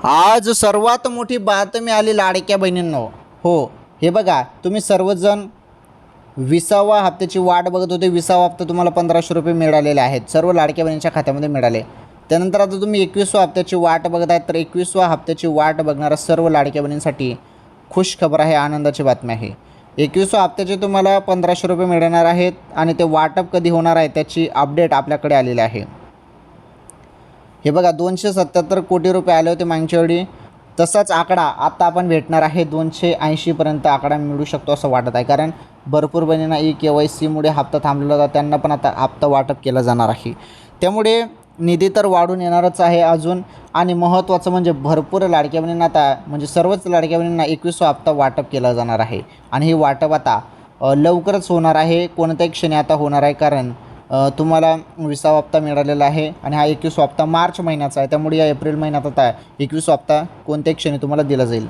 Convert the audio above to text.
आज सर्वात मोठी बातमी आली लाडक्या बहिणींनो. हो, हे बघा, तुम्ही सर्वजण 20वा हप्त्याची वाट बघत होते. 20वा हप्ता तुम्हाला 1500 रुपये मिळालेले आहेत, सर्व लाडक्या बहिणींच्या खात्यामध्ये मिळाले. त्यानंतर आता तुम्ही 21व्या हप्त्याची वाट बघत आहेत. तर 21व्या हप्त्याची वाट बघणाऱ्या सर्व लाडक्या बहिणींसाठी खुश खबर आहे, आनंदाची बातमी आहे. 21व्या हप्त्याचे तुम्हाला 1500 रुपये मिळणार आहेत आणि ते वाटप कधी होणार आहे त्याची अपडेट आपल्याकडे आलेली आहे. हे बघा, 277 कोटी रुपये आले होते मागच्या वेळी. तसाच आकडा आता आपण भेटणार आहे. 280पर्यंत आकडा मिळू शकतो असं वाटत आहे, कारण भरपूर बहिणींना KYCमुळे हप्ता थांबलेला होता, त्यांना पण आता हप्ता वाटप केला जाणार आहे. त्यामुळे निधी तर वाढून येणारच आहे अजून. आणि महत्त्वाचं म्हणजे भरपूर लाडक्या बहिणींना आता, म्हणजे सर्वच लाडक्या बहिणींना 21वा हप्ता वाटप केला जाणार आहे. आणि हे वाटप आता लवकरच होणार आहे, कोणत्याही क्षणी आता होणार आहे, कारण तुम्हाला 20वा हप्ता मिळालेला आहे आणि हा 21वा हप्ता मार्च महिन्याचा आहे. त्यामुळे या एप्रिल महिन्यात आता 21वा हप्ता कोणत्याही क्षणी तुम्हाला दिला जाईल.